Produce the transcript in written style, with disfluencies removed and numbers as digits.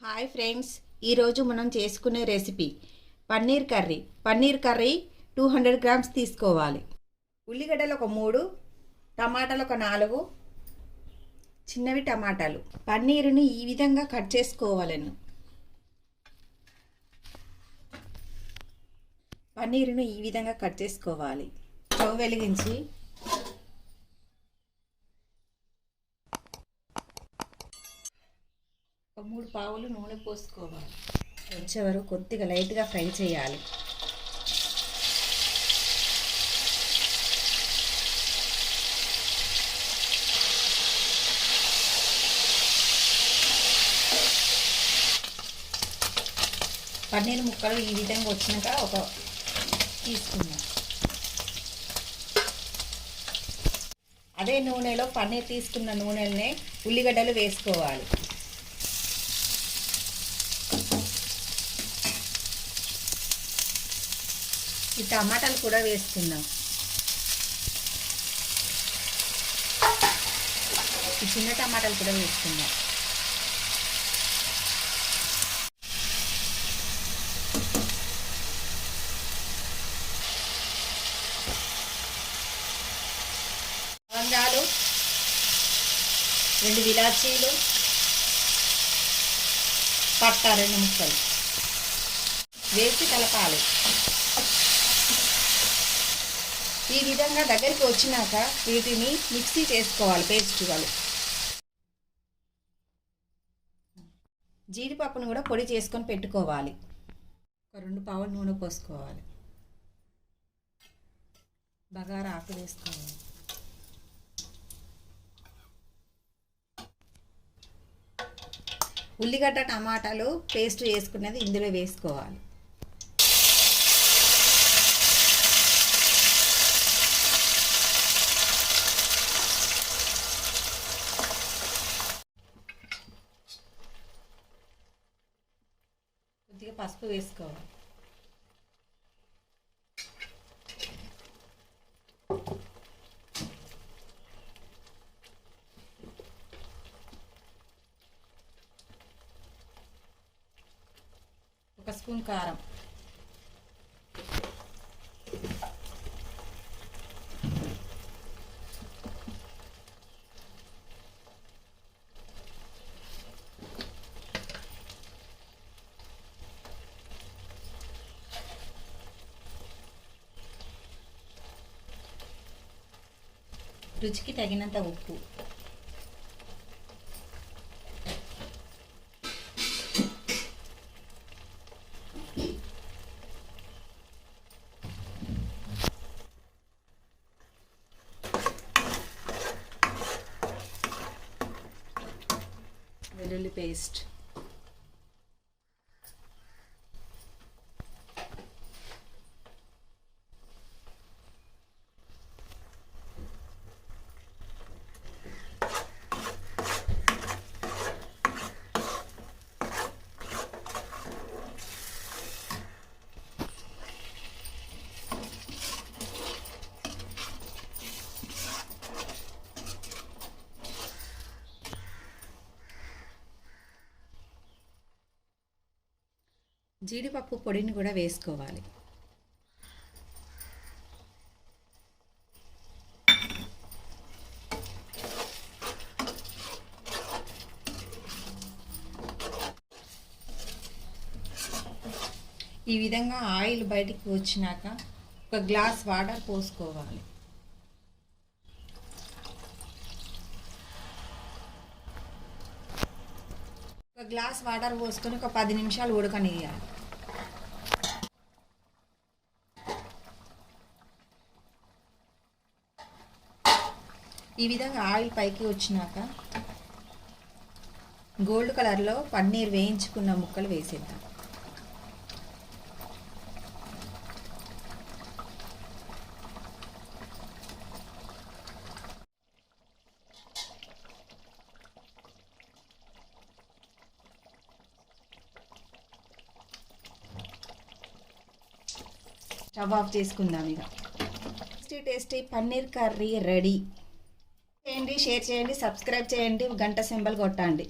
Hi friends, ఈరోజు మనం చేసుకునే రెసిపీ పన్నీర్ కర్రీ. 200 గ్రామ్స్ తీసుకోవాలి. ఉల్లిగడ్డలు ఒక 3, టమాటాలు ఒక 4, చిన్నవి టమాటాలు. పన్నీరుని ఈ విధంగా కట్ చేసుకోవాలను. స్టవ్ వెలిగించి ఒక 3 పావులు నూనె పోసుకోవాలి. వచ్చేవరకు కొద్దిగా లైట్గా ఫ్రై చేయాలి. పన్నీర్ ముక్కలు ఈ విధంగా వచ్చినాక తీసుకుందాం. అదే నూనెలో పన్నీర్ తీసుకున్న నూనెలనే ఉల్లిగడ్డలు వేసుకోవాలి. ఈ టమాటాలు కూడా వేసుకుందాం. ఈ చిన్న టమాటాలు కూడా వేసుకుందాం. లవంగాలు, 2 ఇలాచీలు, పట్ట 2 ముక్కలు వేసి కలపాలి. ఈ విధంగా దగ్గరికి వచ్చినాక వీటిని మిక్సీ చేసుకోవాలి. పేస్ట్ జీడిపప్పును కూడా పొడి చేసుకొని పెట్టుకోవాలి. ఒక 2 పావులు నూనె పోసుకోవాలి. బగారా ఆకు వేసుకోవాలి. ఉల్లిగడ్డ టమాటాలు పేస్ట్ వేసుకున్నది ఇందులో వేసుకోవాలి. కొద్దిగా పసుపు వేసుకోవాలి. ఒక స్పూన్ కారం, రుచికి తగినంత ఉప్పు, వెల్లుల్లి పేస్ట్, జీడిపప్పు పొడిని కూడా వేసుకోవాలి. ఈ విధంగా ఆయిల్ బయటికి వచ్చినాక ఒక గ్లాస్ వాటర్ పోసుకోవాలి. ఒక గ్లాస్ వాటర్ పోసుకొని ఒక 10 నిమిషాలు ఉడకనియాలి. ఈ విధంగా ఆయిల్ పైకి వచ్చినాక గోల్డ్ కలర్లో పన్నీర్ వేయించుకున్న ముక్కలు వేసేద్దాం. స్టవ్ ఆఫ్ చేసుకుందాం. ఇక టేస్టీ పన్నీర్ కర్రీ రెడీ. చేయండి, షేర్ చేయండి, సబ్స్క్రైబ్ చేయండి, గంట సింబల్ కొట్టండి.